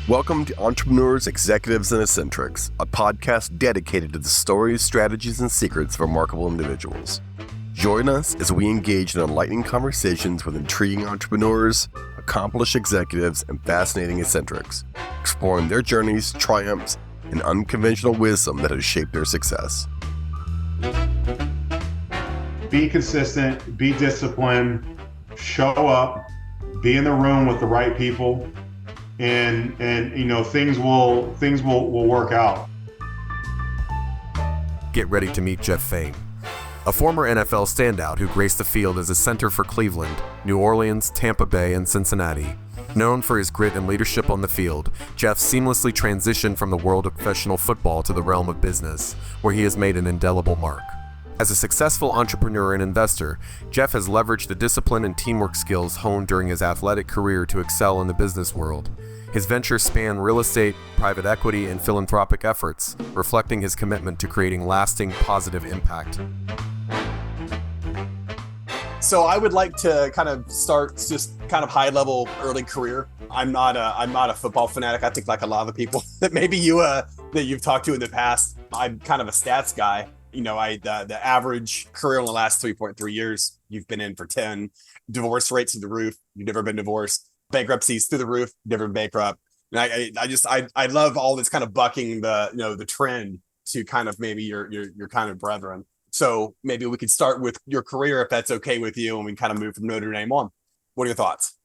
Welcome to Entrepreneurs, Executives, and Eccentrics, a podcast dedicated to the stories, strategies, and secrets of remarkable individuals. Join us as we engage in enlightening conversations with intriguing entrepreneurs, accomplished executives, and fascinating eccentrics, exploring their journeys, triumphs, and unconventional wisdom that has shaped their success. Be consistent, be disciplined, show up, be in the room with the right people, and things will work out. Get ready to meet Jeff Faine, a former NFL standout who graced the field as a center for Cleveland, New Orleans, Tampa Bay, and Cincinnati. Known for his grit and leadership on the field, Jeff seamlessly transitioned from the world of professional football to the realm of business, where he has made an indelible mark. As a successful entrepreneur and investor, Jeff has leveraged the discipline and teamwork skills honed during his athletic career to excel in the business world. His ventures span real estate, private equity, and philanthropic efforts, reflecting his commitment to creating lasting positive impact. So I would like to kind of start just kind of high level early career. I'm not a football fanatic. I think like a lot of the people that maybe that you've talked to in the past, I'm kind of a stats guy. You know, the average career in the last 3.3 years, you've been in for 10. Divorce rates through the roof. You've never been divorced. Bankruptcies through the roof. Never been bankrupt. And I love all this kind of bucking the trend to kind of maybe your kind of brethren. So maybe we could start with your career if that's okay with you, and we kind of move from Notre Dame on. What are your thoughts?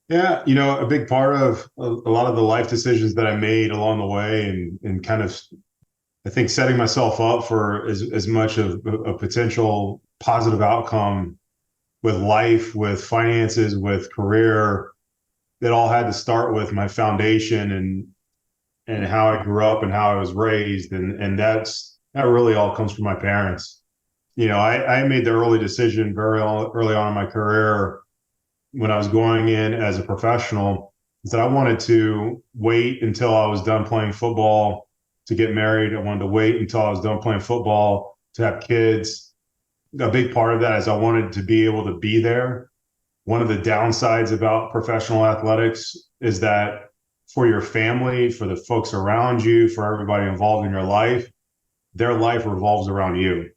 Yeah, a big part of a lot of the life decisions that I made along the way, and kind of, I think, setting myself up for as much of a potential positive outcome with life, with finances, with career, that all had to start with my foundation and how I grew up and how I was raised, and that really all comes from my parents. I made the early decision very early on in my career when I was going in as a professional, is that I wanted to wait until I was done playing football to get married. I wanted to wait until I was done playing football to have kids. A big part of that is I wanted to be able to be there. One of the downsides about professional athletics is that for your family, for the folks around you, for everybody involved in your life, their life revolves around you.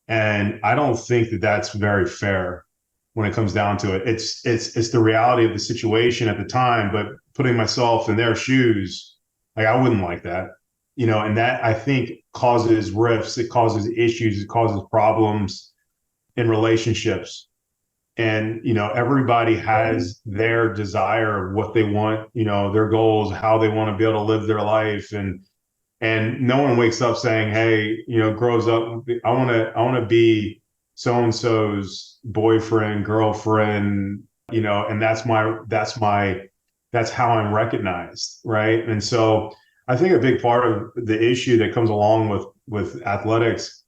And I don't think that that's very fair when it comes down to it. It's the reality of the situation at the time, but putting myself in their shoes, like, I wouldn't like that. And that, I think, causes rifts, it causes issues, it causes problems in relationships. And, everybody has their desire of what they want, their goals, how they want to be able to live their life. And no one wakes up saying, hey, grows up, I want to be so-and-so's boyfriend, girlfriend, and that's how I'm recognized. Right. And so I think a big part of the issue that comes along with athletics,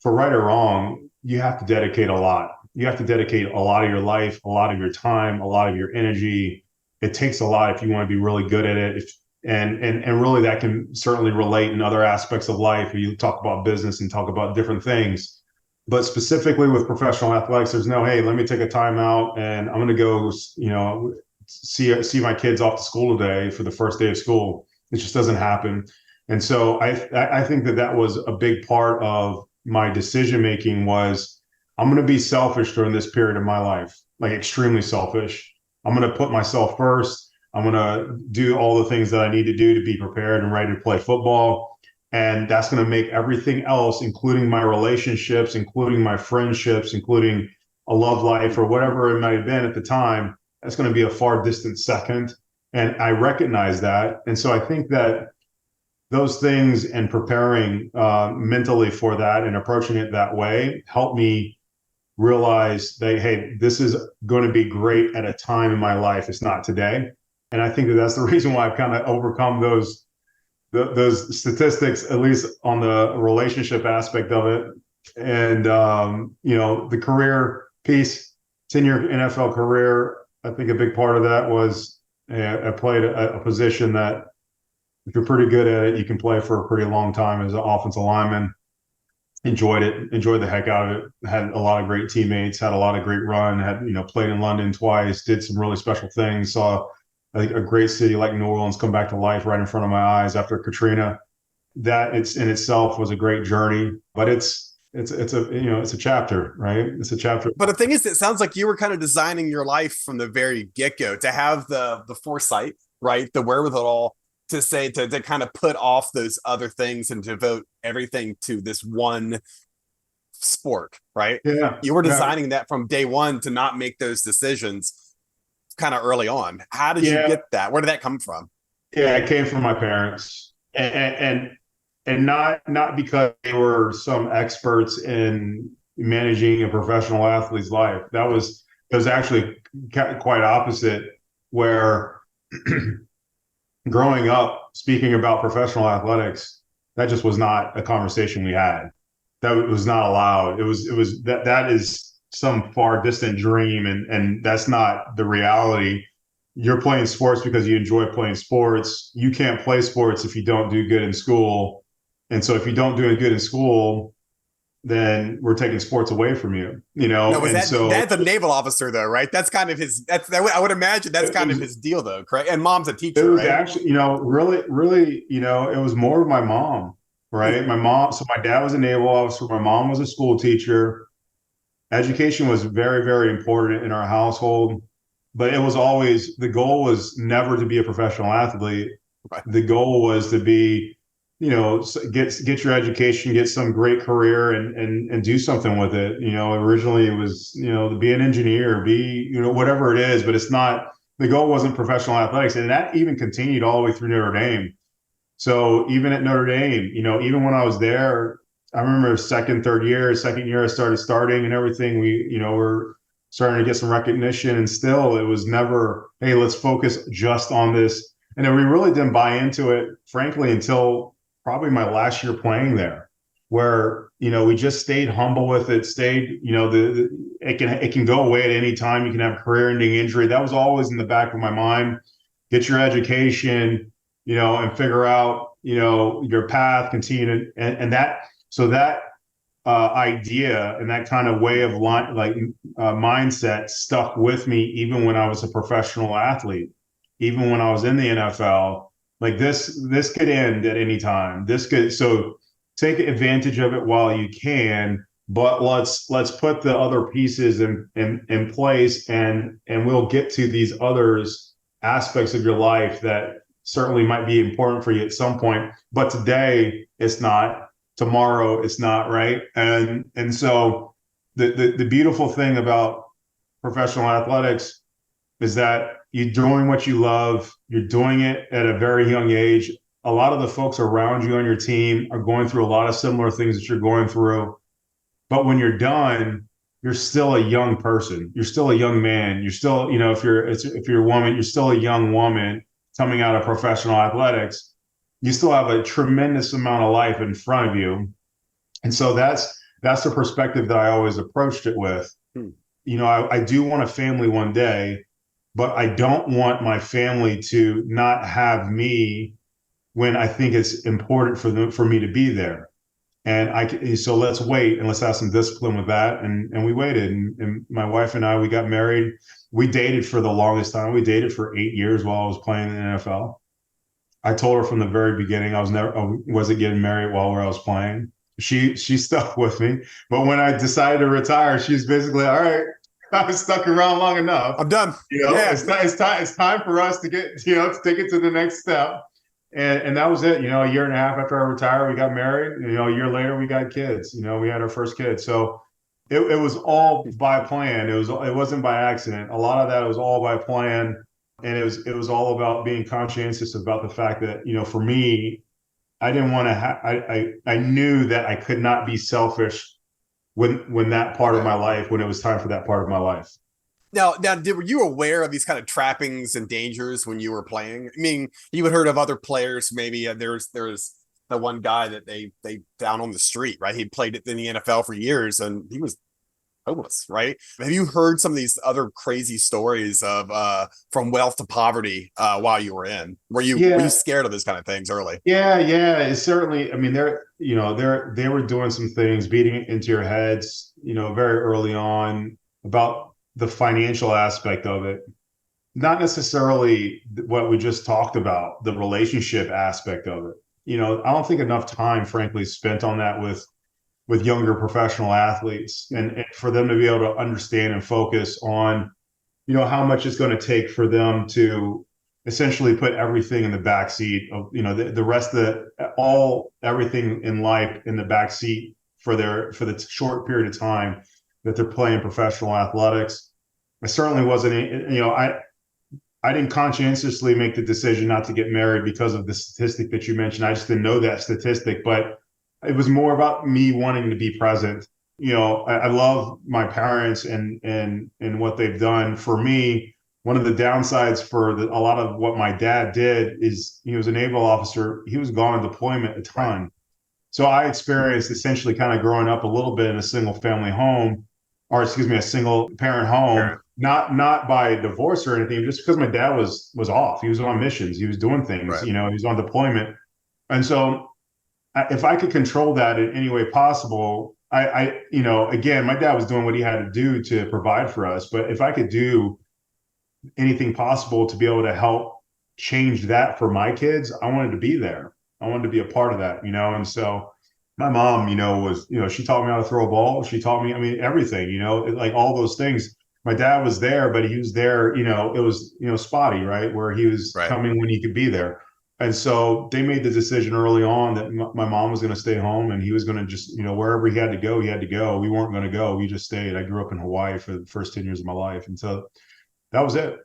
for right or wrong, you have to dedicate a lot. You have to dedicate a lot of your life, a lot of your time, a lot of your energy. It takes a lot if you want to be really good at it. And really that can certainly relate in other aspects of life where you talk about business and talk about different things. But specifically with professional athletics, there's no, hey, let me take a time out and I'm going to go, see my kids off to school today for the first day of school. It just doesn't happen. And so I think that was a big part of my decision-making was, I'm going to be selfish during this period of my life, like extremely selfish. I'm going to put myself first. I'm going to do all the things that I need to do to be prepared and ready to play football. And that's going to make everything else, including my relationships, including my friendships, including a love life or whatever it might have been at the time, that's going to be a far distant second. And I recognize that. And so I think that those things and preparing mentally for that and approaching it that way helped me realize that, hey, this is going to be great at a time in my life. It's not today. And I think that that's the reason why I've kind of overcome those statistics, at least on the relationship aspect of it. And, the career piece, 10-year NFL career, I think a big part of that was I played a position that if you're pretty good at it, you can play for a pretty long time as an offensive lineman. Enjoyed the heck out of it. Had a lot of great teammates, had a lot of great run, played in London twice, did some really special things, saw a great city like New Orleans come back to life right in front of my eyes after Katrina. That it's in itself was a great journey, but it's a chapter, right? It's a chapter. But the thing is, it sounds like you were kind of designing your life from the very get-go to have the foresight, right? The wherewithal to say to kind of put off those other things and devote everything to this one sport, right? Yeah. You were designing that from day one to not make those decisions kind of early on. How did you get that? Where did that come from? Yeah, it came from my parents, and not because they were some experts in managing a professional athlete's life. It was actually quite opposite, where growing up, speaking about professional athletics, that just was not a conversation we had. That was not allowed. It was that is some far distant dream, and that's not the reality. You're playing sports because you enjoy playing sports. You can't play sports if you don't do good in school. And so if you don't do good in school, then we're taking sports away from you, No, that's a naval officer though, right? That's kind of his, I would imagine that's kind of his deal though, correct? And mom's a teacher, it was right? actually, really, it was more of my mom, right? My mom, so my dad was a naval officer. My mom was a school teacher. Education was very, very important in our household, but it was always, the goal was never to be a professional athlete. Right. The goal was to be, get your education, get some great career and do something with it. Originally it was, to be an engineer, be, whatever it is, but it's not, the goal wasn't professional athletics. And that even continued all the way through Notre Dame. So even at Notre Dame, even when I was there, I remember second year I started starting and everything. We, were starting to get some recognition, and still it was never, hey, let's focus just on this. And then we really didn't buy into it, frankly, until probably my last year playing there, where, we just stayed humble with it, it can go away at any time. You can have career-ending injury. That was always in the back of my mind. Get your education, and figure out, your path, continue to, that idea and that kind of way of mindset stuck with me, even when I was a professional athlete, even when I was in the NFL. Like this could end at any time. So take advantage of it while you can, but let's put the other pieces in place, and we'll get to these others aspects of your life that certainly might be important for you at some point. But today it's not, tomorrow it's not, right? And so the beautiful thing about professional athletics is that you're doing what you love. You're doing it at a very young age. A lot of the folks around you on your team are going through a lot of similar things that you're going through. But when you're done, you're still a young person. You're still a young man. You're still, if you're a woman, you're still a young woman coming out of professional athletics. You still have a tremendous amount of life in front of you. And so that's the perspective that I always approached it with. I do want a family one day, but I don't want my family to not have me when I think it's important for me to be there. So let's wait and let's have some discipline with that. And we waited, and my wife and I, we got married. We dated for the longest time. We dated for 8 years while I was playing in the NFL. I told her from the very beginning I wasn't getting married while I was playing. She stuck with me, but when I decided to retire, she's basically, all right, I've stuck around long enough. I'm done. It's time for us to get, to take it to the next step. And that was it. A year and a half after I retired, we got married. A year later, we got kids. We had our first kid. So it was all by plan. It wasn't by accident. A lot of that was all by plan. And it was all about being conscientious about the fact that, for me, I didn't want to I knew that I could not be selfish when that part of my life, when it was time for that part of my life. Now, were you aware of these kind of trappings and dangers when you were playing? I mean, you had heard of other players. Maybe there's the one guy that they down on the street, right? He played in the NFL for years, and he was homeless, right? Have you heard some of these other crazy stories of from wealth to poverty while you were in? Were you scared of those kind of things early? Yeah. It's certainly. I mean, they were doing some things, beating it into your heads, very early on about the financial aspect of it. not necessarily what we just talked about, the relationship aspect of it. I don't think enough time, frankly, is spent on that with younger professional athletes, and for them to be able to understand and focus on, how much it's going to take for them to essentially put everything in the back seat of, the rest of everything in life in the back seat for the short period of time that they're playing professional athletics. I certainly wasn't, I didn't conscientiously make the decision not to get married because of the statistic that you mentioned. I just didn't know that statistic, but it was more about me wanting to be present. I love my parents and what they've done for me. One of the downsides for a lot of what my dad did is he was a naval officer. He was gone on deployment a ton. Right. So I experienced essentially kind of growing up a little bit in a single family home, or excuse me, a single parent home. Sure. Not by divorce or anything, just because my dad was off. He was on missions. He was doing things, right. He was on deployment. And so if I could control that in any way possible, again, my dad was doing what he had to do to provide for us. But if I could do anything possible to be able to help change that for my kids, I wanted to be there. I wanted to be a part of that, and so my mom, was, she taught me how to throw a ball. She taught me, everything, like all those things. My dad was there, but he was there, it was, spotty, right? Where he was right. coming when he could be there. And so they made the decision early on that my mom was going to stay home and he was going to just, wherever he had to go, he had to go. We weren't going to go. We just stayed. I grew up in Hawaii for the first 10 years of my life. And so that was it.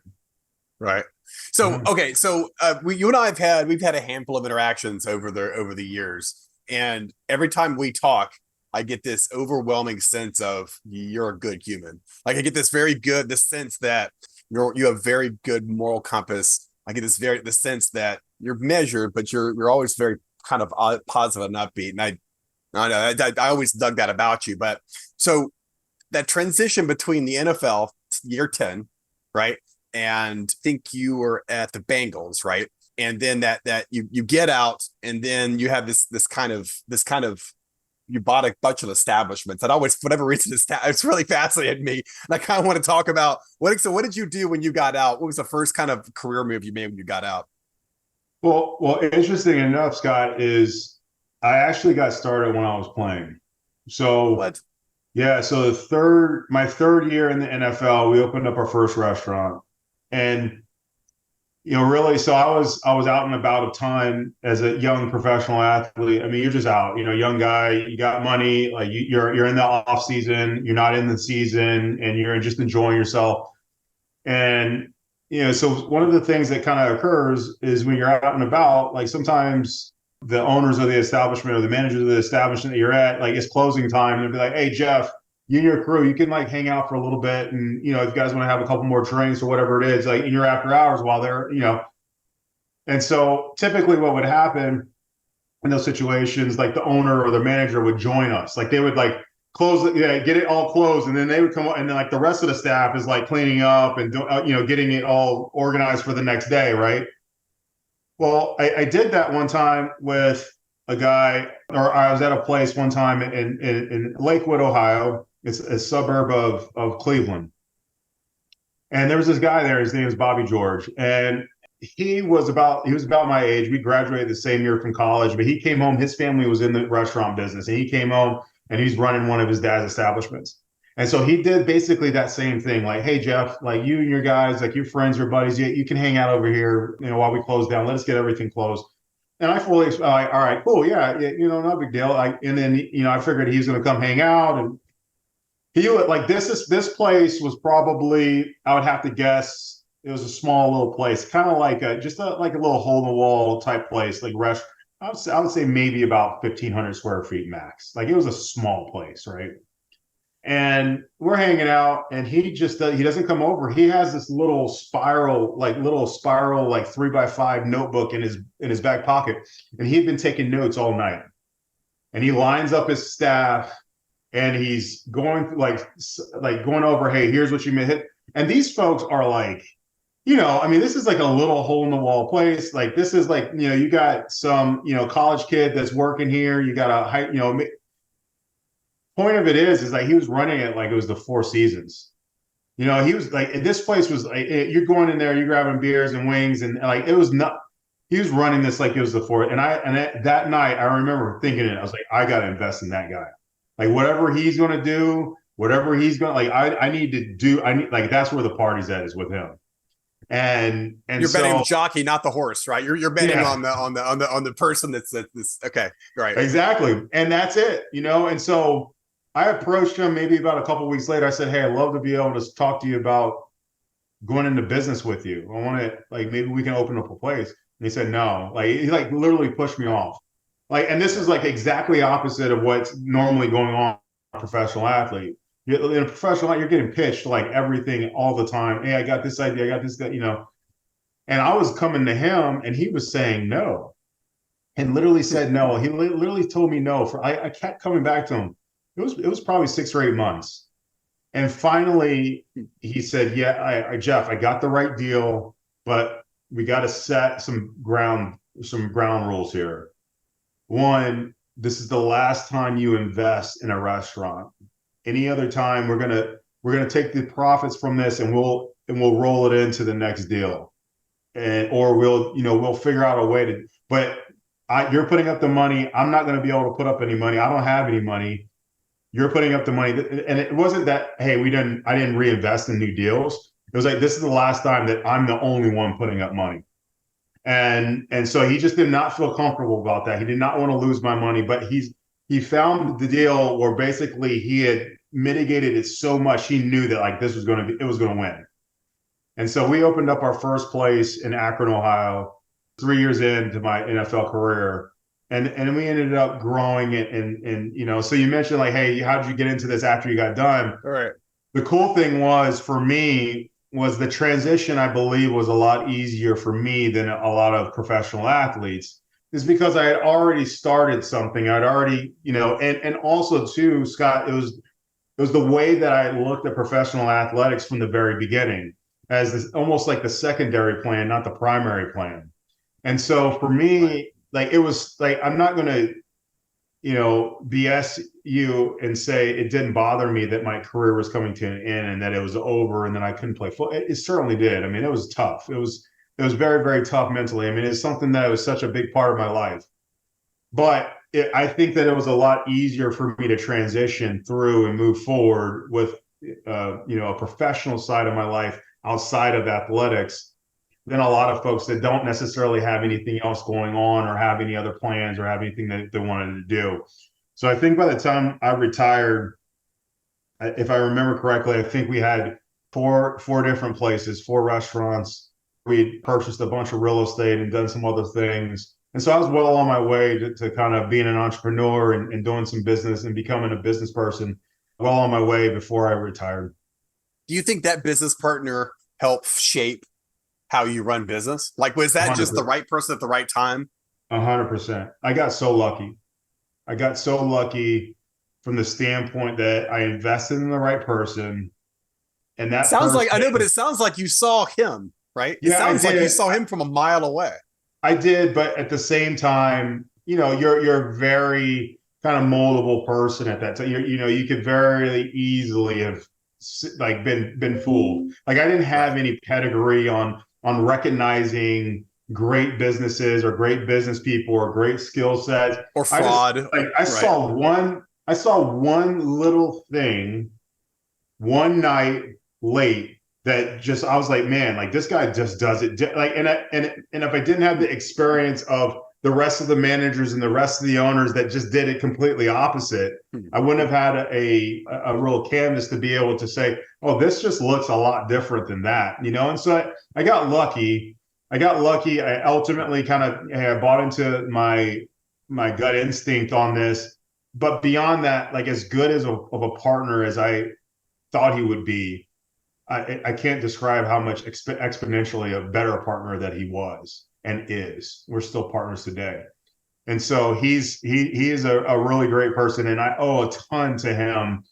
Right. So, okay. So you and I we've had a handful of interactions over the years. And every time we talk, I get this overwhelming sense of you're a good human. Like I get this sense that you have very good moral compass. I get the sense that you're measured, but you're always very kind of positive and upbeat. And I always dug that about you. But so that transition between the NFL year 10, right? And I think you were at the Bengals, right? And then that you get out, and then you have this kind of you bought a bunch of establishments. And always, for whatever reason, it's really fascinated me. And I kind of want to talk about what did you do when you got out? What was the first kind of career move you made when you got out? Well, interesting enough, Scott, is I actually got started when I was playing. So what? Yeah, so my third year in the NFL, we opened up our first restaurant. And really, so I was out and about a ton as a young professional athlete. I mean, you're just out, young guy, you got money, like you're in the off season, you're not in the season, and you're just enjoying yourself. And so one of the things that kind of occurs is when you're out and about, like sometimes the owners of the establishment or the managers of the establishment that you're at, like it's closing time, and they'll be like, "Hey, Jeff, you and your crew, you can like hang out for a little bit, and if you guys want to have a couple more drinks or whatever it is, like in your after hours while they're, And so typically what would happen in those situations, like the owner or the manager would join us. Like they would like get it all closed, and then they would come up, and then like the rest of the staff is like cleaning up and getting it all organized for the next day, right? Well, I did that one time with a guy, or I was at a place one time in Lakewood, Ohio. It's a suburb of Cleveland. And there was this guy there, his name is Bobby George. And he was about my age. We graduated the same year from college, but he came home, his family was in the restaurant business, and he came home and he's running one of his dad's establishments. And so he did basically that same thing, like, "Hey, Jeff, like you and your guys, like your friends or buddies, you can hang out over here, while we close down. Let us get everything closed." And I fully, like, all right, cool, yeah, no big deal. And then, I figured he was going to come hang out, and he would like this place was probably, I would have to guess, it was a small little place, kind of like a little hole in the wall type place, like I would say maybe about 1,500 square feet max. Like it was a small place, right? And we're hanging out, and he doesn't come over. He has this little spiral, like 3x5 notebook in his back pocket, and he'd been taking notes all night. And he lines up his staff, and he's going going over, "Hey, here's what you hit." And these folks are like, this is like a little hole in the wall place. Like this is like, you got some, college kid that's working here. You got a high, point of it is like he was running it like it was the Four Seasons. He was like, this place was like, you're going in there, you're grabbing beers and wings, and like it was not. He was running this like it was the fourth. That night, I remember thinking it. I was like, I got to invest in that guy. Like whatever he's going to do, whatever he's going, like I need to do. I need like that's where the party's at is with him. And you're betting the jockey, not the horse, right? You're betting Yeah. on the person that's okay, right? Exactly, and that's it. And so I approached him maybe about a couple of weeks later. I said, hey, I'd love to be able to talk to you about going into business with you. I want to like maybe we can open up a place. And he said no. Like he like literally pushed me off. Like, and this is like exactly opposite of what's normally going on with a professional athlete. In a professional, you're getting pitched like everything all the time. Hey, I got this idea. I got this, And I was coming to him, and he was saying no, and literally said no. He literally told me no. I kept coming back to him. It was probably 6 or 8 months, and finally he said, "Yeah, Jeff, I got the right deal, but we got to set some ground rules here. One, this is the last time you invest in a restaurant. Any other time, we're gonna take the profits from this and we'll roll it into the next deal, or we'll figure out a way to. But you're putting up the money. I'm not going to be able to put up any money. I don't have any money. You're putting up the money, and it wasn't that hey I didn't reinvest in new deals. It was like this is the last time that I'm the only one putting up money." And so he just did not feel comfortable about that. He did not want to lose my money, but he found the deal where basically he had mitigated it so much he knew that like it was going to win. And so we opened up our first place in Akron, Ohio, 3 years into my NFL career. And we ended up growing it. And so you mentioned like, hey, how did you get into this after you got done? All right. The cool thing was for me was the transition, I believe, was a lot easier for me than a lot of professional athletes, is because I had already started something. I'd already, and also too, Scott, it was the way that I looked at professional athletics from the very beginning as this, almost like the secondary plan, not the primary plan. And so for me, like, it was like, I'm not going to, BS you and say it didn't bother me that my career was coming to an end and that it was over and then I couldn't play football. It certainly did. I mean, it was tough. It was very, very tough mentally. I mean, it's something that was such a big part of my life. But I think that it was a lot easier for me to transition through and move forward with, a professional side of my life outside of athletics than a lot of folks that don't necessarily have anything else going on or have any other plans or have anything that they wanted to do. So I think by the time I retired, if I remember correctly, I think we had four different places, 4 restaurants. We purchased a bunch of real estate and done some other things. And so I was well on my way to kind of being an entrepreneur and doing some business and becoming a business person, well on my way before I retired. Do you think that business partner helped shape how you run business? Like, was that 100%. Just the right person at the right time? 100%. I got so lucky. From the standpoint that I invested in the right person. And that sounds like, I know, but it sounds like you saw him, right? It sounds like you saw him from a mile away. I did, but at the same time, you're very kind of moldable person at that time. You could very easily have like been fooled. Like I didn't have any pedigree on recognizing great businesses or great business people or great skill sets or fraud. I saw one little thing one night late that just, I was like, man, like this guy just does it. Like, and if I didn't have the experience of the rest of the managers and the rest of the owners that just did it completely opposite, I wouldn't have had a real canvas to be able to say, oh, this just looks a lot different than that, And so I got lucky. I ultimately kind of I bought into my gut instinct on this. But beyond that, like as good as of a partner as I thought he would be, I can't describe how much exponentially a better partner that he was and is. We're still partners today. And so he is a really great person. And I owe a ton to him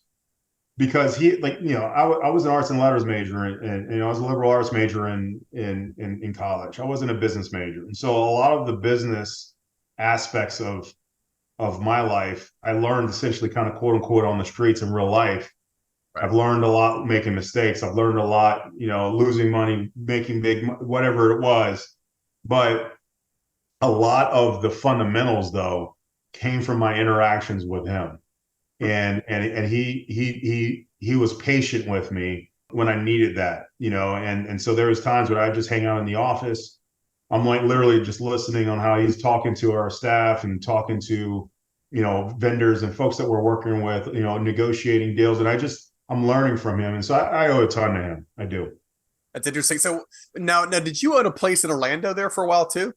because he, like, I was an arts and letters major and I was a liberal arts major in college. I wasn't a business major. And so a lot of the business aspects of my life, I learned essentially kind of quote unquote on the streets in real life. I've learned a lot making mistakes. I've learned a lot, losing money, making big, whatever it was. But a lot of the fundamentals, though, came from my interactions with him. And he was patient with me when I needed that, and so there was times when I just hang out in the office. I'm like literally just listening on how he's talking to our staff and talking to, vendors and folks that we're working with, negotiating deals. And I'm learning from him. And so I owe a ton to him. I do. That's interesting. So now, did you own a place in Orlando there for a while too?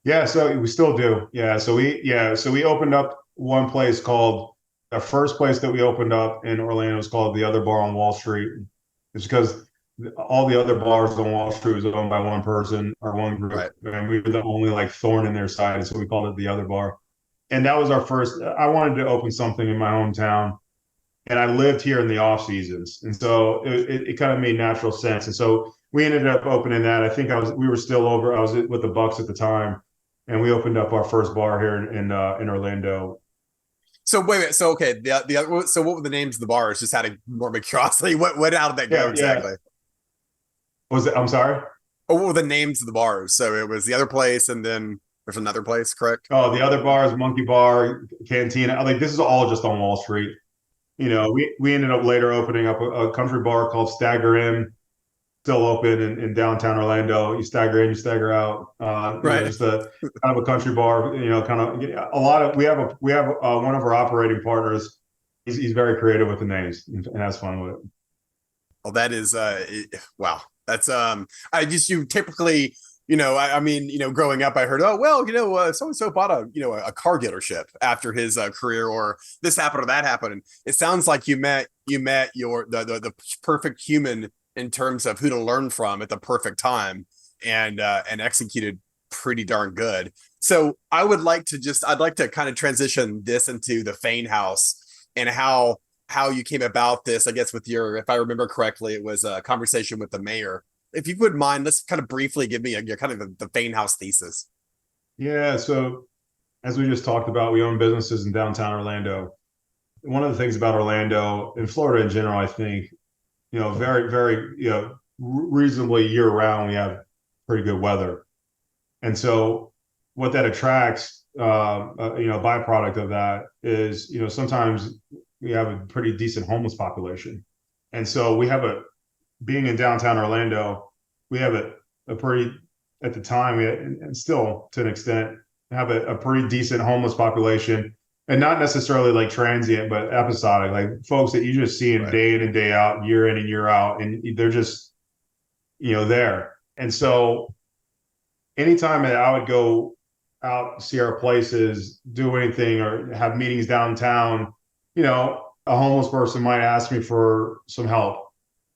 Yeah. So we still do. Yeah. So we opened up one place called, the first place that we opened up in Orlando was called The Other Bar on Wall Street. It's because all the other bars on Wall Street was owned by one person or one group. Right. And we were the only like thorn in their side. So we called it The Other Bar. And that was our first. I wanted to open something in my hometown, and I lived here in the off seasons, and so it kind of made natural sense. And so we ended up opening that. I think I was with the Bucks at the time, and we opened up our first bar here in Orlando. So wait. So okay, so what were the names of the bars? Just out of morbid curiosity, how did that go exactly? Was it? I'm sorry. Oh, what were the names of the bars? So it was The Other Place, and then there's another place, correct? Oh, The Other Bar is Monkey Bar, Cantina. Like this is all just on Wall Street. We ended up later opening up a country bar called Stagger Inn, still open in downtown Orlando. You stagger in, you stagger out. Right. Just a kind of a country bar. Kind of a lot of. We have one of our operating partners. He's very creative with the names and has fun with it. Well, that is wow. That's you typically. Growing up, I heard, so-and-so bought a car dealership after his career, or this happened or that happened. And it sounds like you met the perfect human in terms of who to learn from at the perfect time, and executed pretty darn good. So I'd like to kind of transition this into the Faine House and how you came about this. I guess if I remember correctly, it was a conversation with the mayor. If you wouldn't mind, let's kind of briefly give me your kind of the Faine House thesis. Yeah. So as we just talked about, we own businesses in downtown Orlando. One of the things about Orlando and Florida in general, I think, very, very, reasonably year round, we have pretty good weather. And so what that attracts, byproduct of that is, sometimes we have a pretty decent homeless population. And so being in downtown Orlando, we have a pretty, at the time, and still to an extent, have a pretty decent homeless population, and not necessarily like transient, but episodic, like folks that you just see day in and day out, year in and year out, and they're just, there. And so anytime that I would go out, see our places, do anything, or have meetings downtown, a homeless person might ask me for some help.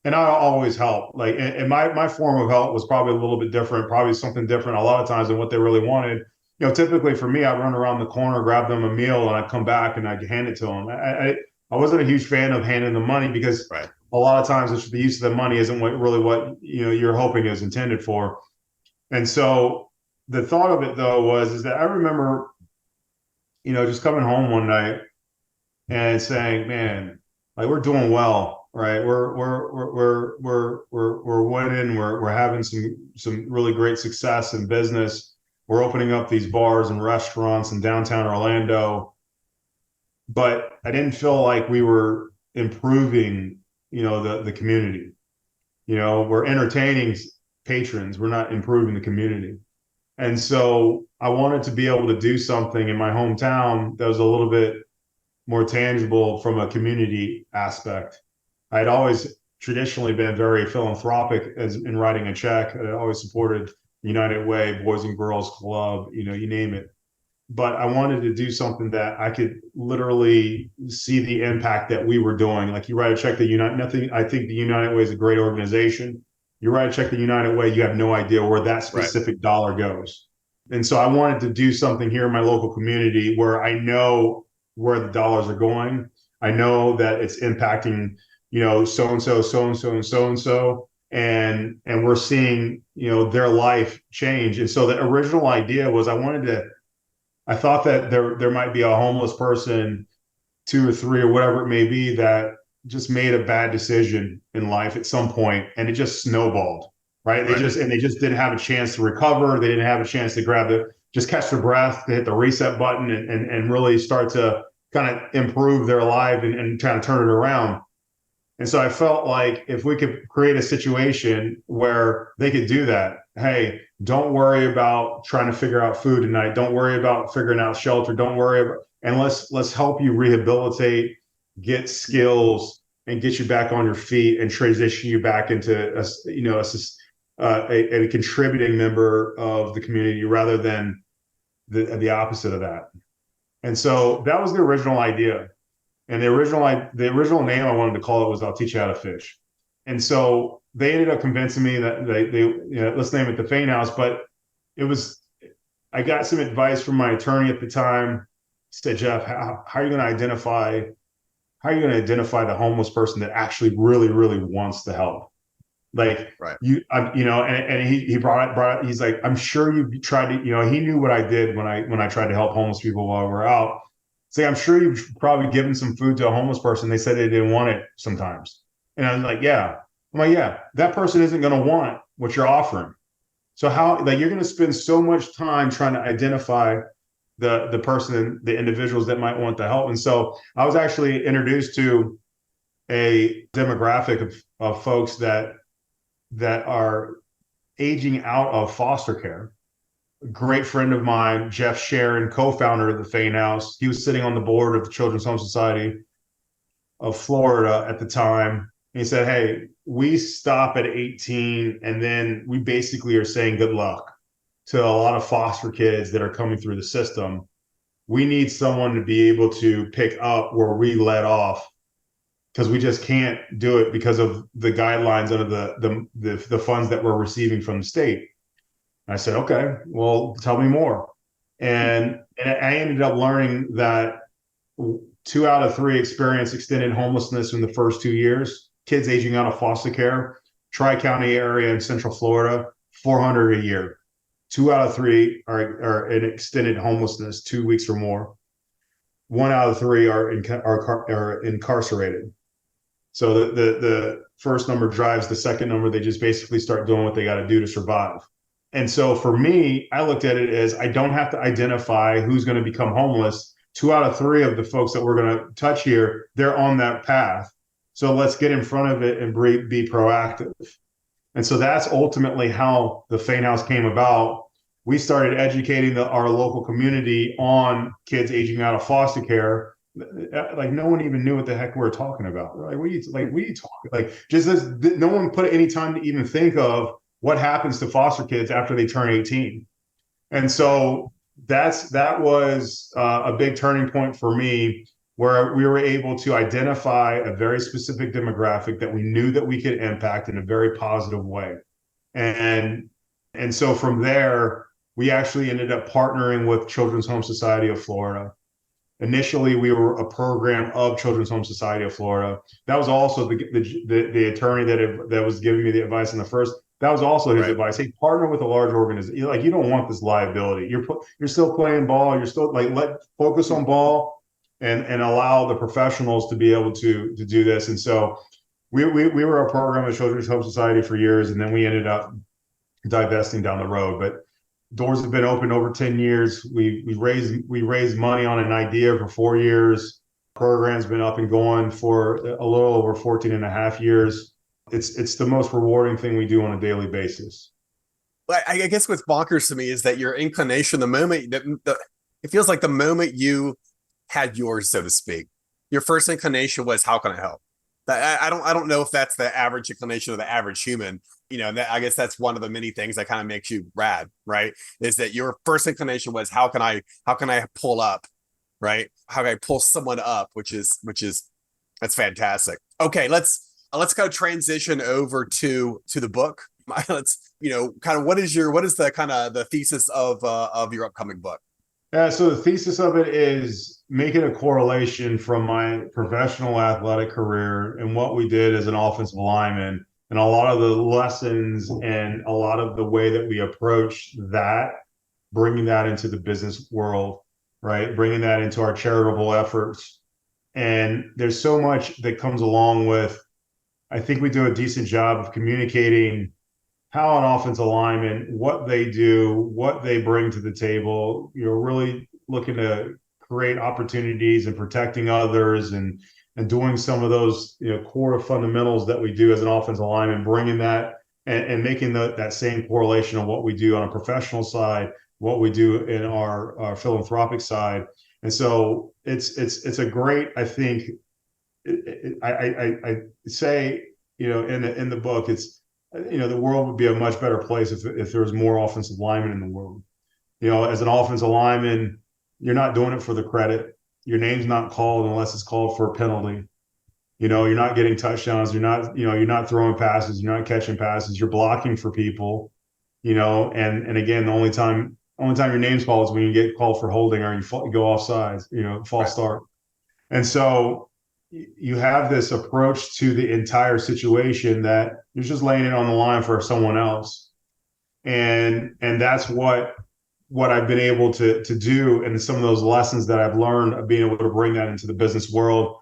And I always help. Like, and my form of help was probably a little bit different, probably something different a lot of times than what they really wanted. Typically for me, I'd run around the corner, grab them a meal, and I'd come back and I'd hand it to them. I wasn't a huge fan of handing them money because a lot of times the use of the money isn't what you're hoping is intended for. And so the thought of it though is that I remember, just coming home one night and saying, man, like we're doing well. Right, we're winning. We're having some really great success in business. We're opening up these bars and restaurants in downtown Orlando, but I didn't feel like we were improving, the community. We're entertaining patrons. We're not improving the community, and so I wanted to be able to do something in my hometown that was a little bit more tangible from a community aspect. I'd always traditionally been very philanthropic in writing a check. I always supported United Way, Boys and Girls Club, you name it. But I wanted to do something that I could literally see the impact that we were doing. Like you write a check to I think the United Way is a great organization. You write a check to United Way, you have no idea where that specific dollar goes. And so I wanted to do something here in my local community where I know where the dollars are going. I know that it's impacting so-and-so, so-and-so, and so-and-so, and we're seeing, their life change. And so the original idea was I thought that there might be a homeless person, 2 or 3 or whatever it may be, that just made a bad decision in life at some point, and it just snowballed, right? They just didn't have a chance to recover. They didn't have a chance to just catch their breath, to hit the reset button and really start to kind of improve their life and kind of turn it around. And so I felt like if we could create a situation where they could do that, hey, don't worry about trying to figure out food tonight. Don't worry about figuring out shelter. Don't worry about, and let's help you rehabilitate, get skills, and get you back on your feet and transition you back into a contributing member of the community rather than the opposite of that. And so that was the original idea. And the original name I wanted to call it was I'll Teach You How to Fish. And so they ended up convincing me that let's name it the Faine House. But I got some advice from my attorney at the time. He said, Jeff, how are you going to identify the homeless person that actually really, really wants to help? Like, right. And he brought he's like, I'm sure you tried to, he knew what I did when I tried to help homeless people while we were out. Say, I'm sure you've probably given some food to a homeless person. They said they didn't want it sometimes. And I was like, yeah. I'm like, yeah, that person isn't going to want what you're offering. So you're going to spend so much time trying to identify the person, the individuals that might want the help. And so I was actually introduced to a demographic of folks that are aging out of foster care. A great friend of mine, Jeff Faine, co-founder of the Faine House. He was sitting on the board of the Children's Home Society of Florida at the time. And he said, hey, we stop at 18, and then we basically are saying good luck to a lot of foster kids that are coming through the system. We need someone to be able to pick up where we let off, because we just can't do it because of the guidelines under the funds that we're receiving from the state. I said, okay, well, tell me more. And I ended up learning that 2 out of 3 experience extended homelessness in the first 2 years. Kids aging out of foster care, Tri-County area in Central Florida, 400 a year. 2 out of 3 are in extended homelessness, 2 weeks or more. 1 out of 3 are incarcerated. So the first number drives the second number. They just basically start doing what they got to do to survive. And so for me, I looked at it as I don't have to identify who's going to become homeless. 2 out of 3 of the folks that we're going to touch here, they're on that path. So let's get in front of it and be proactive. And so that's ultimately how the Faine House came about. We started educating our local community on kids aging out of foster care. Like no one even knew what the heck we were talking about. Like, what are you talking? Like, just as no one put any time to even think of what happens to foster kids after they turn 18. And so that was a big turning point for me, where we were able to identify a very specific demographic that we knew that we could impact in a very positive way. And so from there, we actually ended up partnering with Children's Home Society of Florida. Initially, we were a program of Children's Home Society of Florida. That was also the attorney that was giving me the advice in the first. That was also his advice. Hey, partner with a large organization. Like, you don't want this liability. You're still playing ball. You're still focus on ball and allow the professionals to be able to do this. And so we were a program at Children's Home Society for years, and then we ended up divesting down the road. But doors have been open over 10 years. We raised money on an idea for 4 years. Program's been up and going for a little over 14 and a half years. It's the most rewarding thing we do on a daily basis. I guess what's bonkers to me is that your inclination, the moment it feels like the moment you had yours, so to speak, your first inclination was, how can I help? I don't know if that's the average inclination of the average human. I guess that's one of the many things that kind of makes you rad, right? Is that your first inclination was, how can I pull up, right? How can I pull someone up, which is that's fantastic. Okay, let's go transition over to the book. Let's kind of what is the kind of the thesis of your upcoming book? So the thesis of it is making a correlation from my professional athletic career and what we did as an offensive lineman, and a lot of the lessons and a lot of the way that we approach that, bringing that into the business world, right? Bringing that into our charitable efforts, And there's so much that comes along with, I think we do a decent job of communicating how an offensive lineman, what they do, what they bring to the table, really looking to create opportunities and protecting others and doing some of those, core fundamentals that we do as an offensive lineman, bringing that and making that same correlation of what we do on a professional side, what we do in our philanthropic side. And so it's a great, I think, I say, in the book, it's, the world would be a much better place if there was more offensive linemen in the world. As an offensive lineman, you're not doing it for the credit. Your name's not called unless it's called for a penalty. You're not getting touchdowns. You're not throwing passes. You're not catching passes. You're blocking for people. And again, the only time your name's called is when you get called for holding or you go offsides. False start. And so you have this approach to the entire situation that you're just laying it on the line for someone else. And that's what I've been able to do. And some of those lessons that I've learned of being able to bring that into the business world.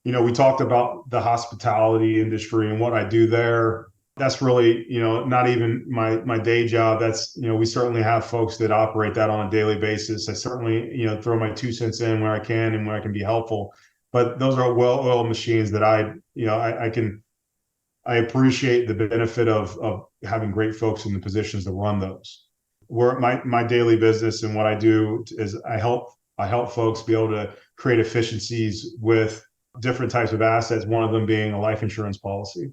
We talked about the hospitality industry and what I do there. That's really, not even my day job. That's, we certainly have folks that operate that on a daily basis. I certainly, throw my 2 cents in where I can and where I can be helpful. But those are well-oiled machines that I appreciate the benefit of having great folks in the positions to run those. Where my daily business and what I do is I help folks be able to create efficiencies with different types of assets, one of them being a life insurance policy.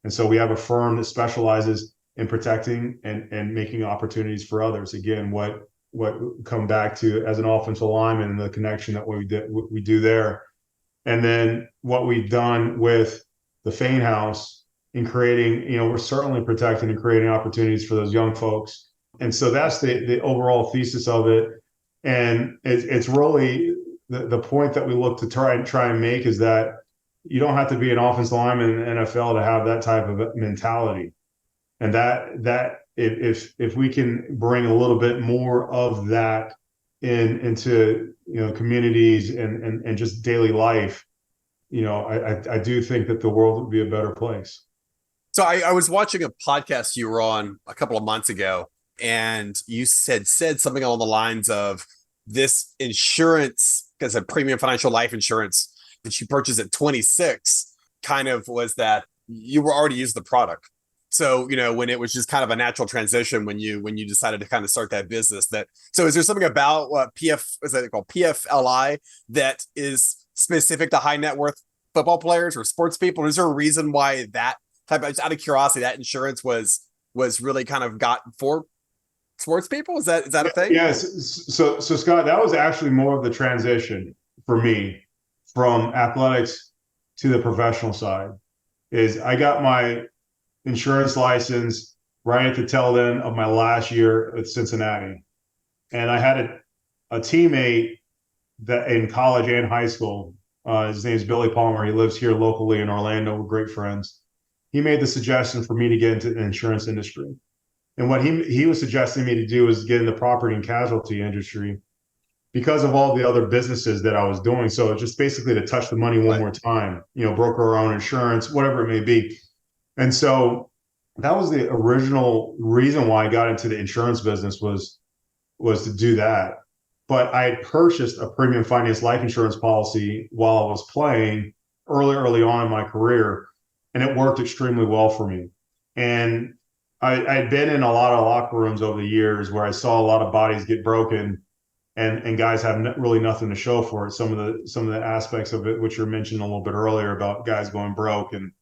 And so we have a firm that specializes in protecting and making opportunities for others. Again, what come back to as an offensive lineman and the connection that we do there. And then what we've done with the Faine House in creating, we're certainly protecting and creating opportunities for those young folks. And so that's the overall thesis of it. And it's really the point that we look to try and make is that you don't have to be an offensive lineman in the NFL to have that type of mentality. And that if we can bring a little bit more of that into communities and just daily life, I do think that the world would be a better place. So I was watching a podcast you were on a couple of months ago, and you said something along the lines of this insurance, because a premium financial life insurance that you purchased at 26 kind of was that you were already using the product. So, when it was just kind of a natural transition when you decided to kind of start that business so is there something about what is that called PFLI that is specific to high net worth football players or sports people? Is there a reason why that type of, out of curiosity, that insurance was really kind of got for sports people? Is that a thing? Yes. So Scott, that was actually more of the transition for me from athletics to the professional side. Is I got my insurance license right at the tail end of my last year at Cincinnati. And I had a teammate that in college and high school, his name is Billy Palmer. He lives here locally in Orlando. We're great friends. He made the suggestion for me to get into the insurance industry. And what he was suggesting me to do was get in the property and casualty industry because of all the other businesses that I was doing. So just basically to touch the money one more time, broker our own insurance, whatever it may be. And so that was the original reason why I got into the insurance business was to do that. But I had purchased a premium finance life insurance policy while I was playing early on in my career, and it worked extremely well for me. And I'd been in a lot of locker rooms over the years where I saw a lot of bodies get broken and guys have really nothing to show for it. Some of the aspects of it, which you mentioned a little bit earlier about guys going broke and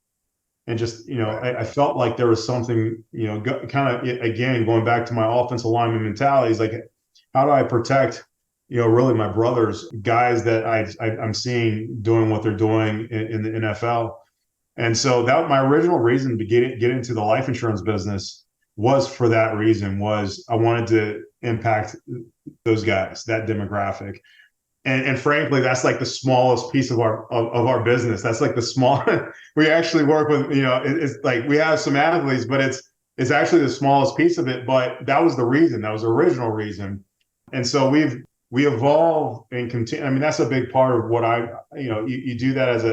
just, I felt like there was something, kind of, again, going back to my offensive lineman mentality is like, how do I protect, really my brothers, guys that I'm seeing doing what they're doing in the NFL. And so that my original reason to get into the life insurance business was for that reason, was I wanted to impact those guys, that demographic. And frankly, that's like the smallest piece of our business. That's like the small, we actually work with, it's like we have some athletes, but it's actually the smallest piece of it. But that was the reason, that was the original reason. And so we've we evolve and continue. I mean, that's a big part of what you do that as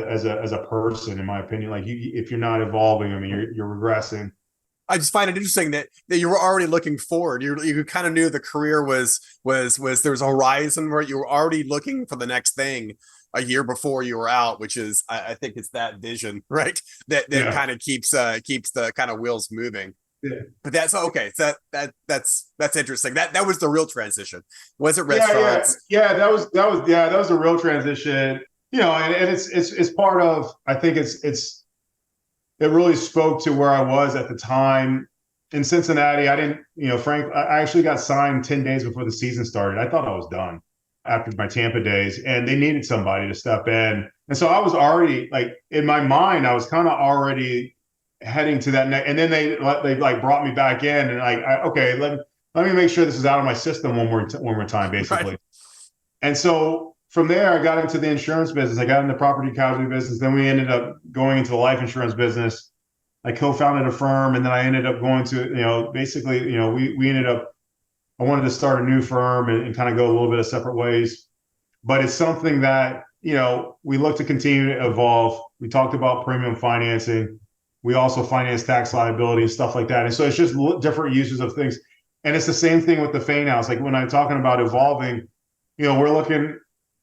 a person, in my opinion. Like if you're not evolving, I mean, you're regressing. I just find it interesting that you were already looking forward. You kind of knew the career was there was a horizon where you were already looking for the next thing a year before you were out, which is I think it's that vision, right? That kind of keeps the kind of wheels moving. Yeah. But that's okay. So that's interesting. That was the real transition. Was it restaurants? Yeah. That was a real transition. And it's part of, I think it really spoke to where I was at the time in Cincinnati. I didn't, I actually got signed 10 days before the season started. I thought I was done after my Tampa days, and they needed somebody to step in. And so I was already, like, in my mind, I was kind of already heading to that next. And then they like brought me back in, and okay, let me make sure this is out of my system one more time, basically. Right. And so from there, I got into the insurance business. I got into property casualty business. Then we ended up going into the life insurance business. I co-founded a firm, and then I ended up going to, we ended up, I wanted to start a new firm and kind of go a little bit of separate ways. But it's something that, we look to continue to evolve. We talked about premium financing. We also finance tax liability and stuff like that. And so it's just different uses of things. And it's the same thing with the Faine House. Like when I'm talking about evolving, we're looking,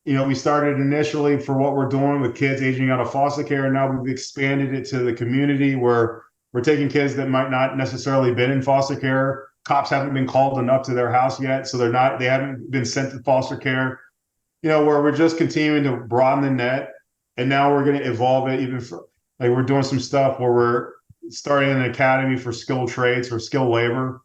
we started initially for what we're doing with kids aging out of foster care. And now we've expanded it to the community where we're taking kids that might not necessarily been in foster care. Cops haven't been called enough to their house yet. So they haven't been sent to foster care, where we're just continuing to broaden the net. And now we're going to evolve it even for, like, we're doing some stuff where we're starting an academy for skilled trades, for skilled labor.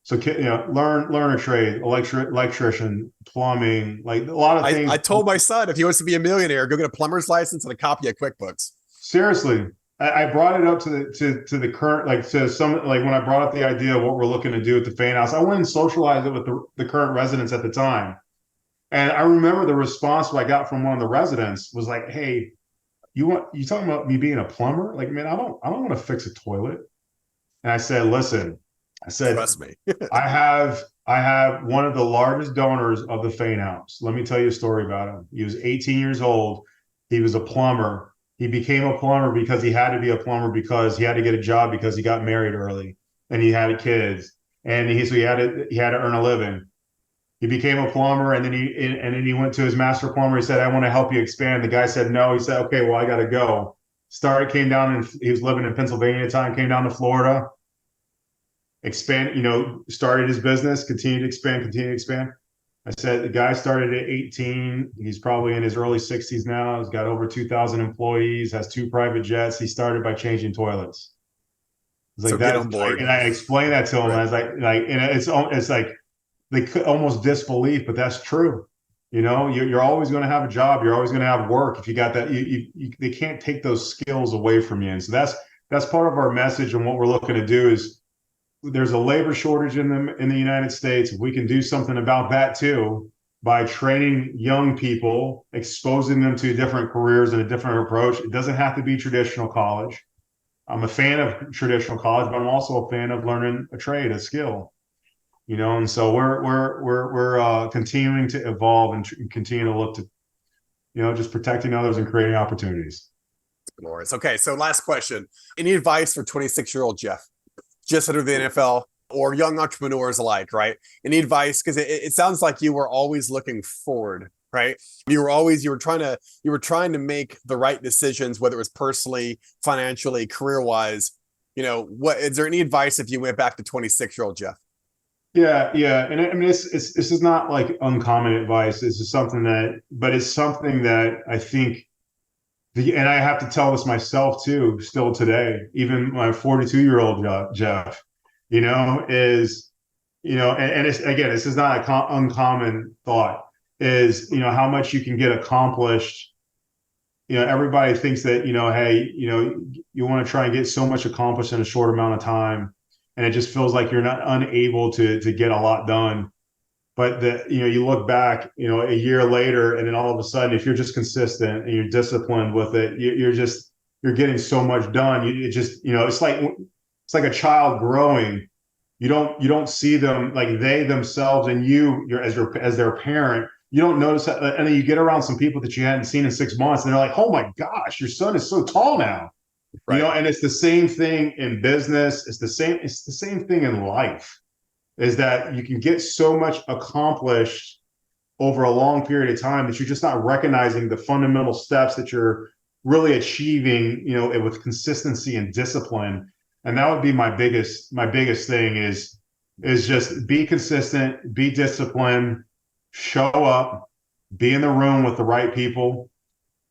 So, learn a trade, electrician, plumbing, like a lot of things. I told my son, if he wants to be a millionaire, go get a plumber's license and a copy of QuickBooks. Seriously. I brought it up to the current, when I brought up the idea of what we're looking to do at the Faine House, I went and socialized it with the current residents at the time. And I remember the response I got from one of the residents was like, "Hey, you talking about me being a plumber? Like, man, I don't want to fix a toilet." And I said, "Listen," I said, "Trust me. I have one of the largest donors of the Faine House. Let me tell you a story about him. He was 18 years old. He was a plumber. He became a plumber because he had to be a plumber because he had to get a job because he got married early and he had kids and he had to earn a living. He became a plumber and then he went to his master plumber. He said, "I want to help you expand." The guy said no. He said, "Okay, well, I got to go." Came down, and he was living in Pennsylvania at the time, came down to Florida, started his business, continued to expand. I said, the guy started at 18. He's probably in his early 60s now. He's got over 2,000 employees, has 2 private jets. He started by changing toilets. It's like, so that, get on board. And I explained that to him. Right. And I was and it's like they could almost disbelief, but that's true. You're always going to have a job. You're always going to have work. If you got that, they can't take those skills away from you. And so that's part of our message. And what we're looking to do is, there's a labor shortage in the United States. If we can do something about that too, by training young people, exposing them to different careers and a different approach. It doesn't have to be traditional college. I'm a fan of traditional college, but I'm also a fan of learning a trade, a skill. And so we're continuing to evolve and continue to look to, just protecting others and creating opportunities. Glorious. Okay, so last question. Any advice for 26-year-old Jeff? Just under the NFL or young entrepreneurs alike, right? Any advice? Because it sounds like you were always looking forward, right? You were trying to make the right decisions, whether it was personally, financially, career-wise. What is there any advice if you went back to 26-year-old Jeff? Yeah. And I mean, this is not like uncommon advice. This is something that I think, and I have to tell this myself too, still today, even my 42-year-old Jeff, and it's, again, this is not an uncommon thought, is, how much you can get accomplished. Everybody thinks that, hey, you want to try and get so much accomplished in a short amount of time. And it just feels like you're not unable to get a lot done. But you look back, a year later, and then all of a sudden, if you're just consistent and you're disciplined with it, you're getting so much done. It's like a child growing. You don't see them, like they themselves and you're as their parent, you don't notice that. And then you get around some people that you hadn't seen in 6 months, and they're like, oh my gosh, your son is so tall now. Right. You know, and it's the same thing in business. It's the same thing in life, is that you can get so much accomplished over a long period of time that you're just not recognizing the fundamental steps that you're really achieving, you know, with consistency and discipline. And that would be my biggest thing is just be consistent, be disciplined, show up, be in the room with the right people,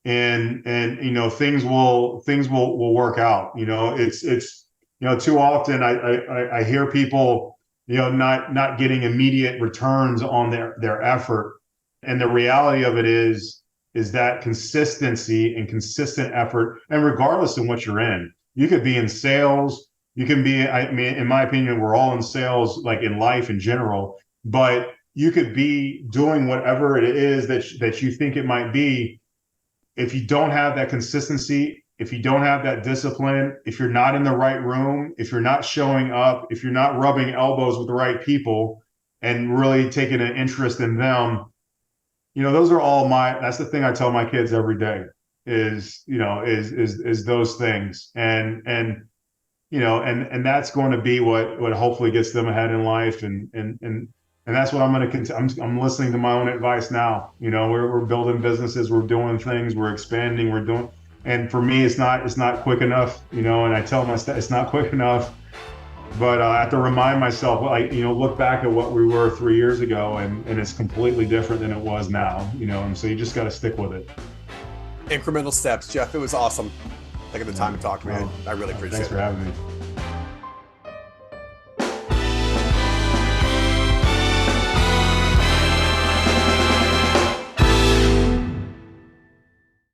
and you know, things will work out. You know, it's you know, too often I hear people, you know, not getting immediate returns on their effort. And the reality of it is that consistency and consistent effort, and regardless of what you're in, you could be in sales, you can be, I mean, in my opinion, we're all in sales, like in life in general, but you could be doing whatever it is that you think it might be. If you don't have that consistency, if you don't have that discipline, if you're not in the right room, if you're not showing up, if you're not rubbing elbows with the right people and really taking an interest in them, you know, those are all that's the thing I tell my kids every day is, you know, is those things. And, you know, and that's going to be what hopefully gets them ahead in life. And that's what I'm going to continue. I'm listening to my own advice now. You know, we're building businesses, we're doing things, we're expanding, we're doing, and for me, it's not quick enough, you know, and I tell myself it's not quick enough, but I have to remind myself, like, you know, look back at what we were 3 years ago, and it's completely different than it was now, you know, and so you just got to stick with it. Incremental steps. Jeff, it was awesome taking the time to talk to me. I really appreciate it. Thanks for having me.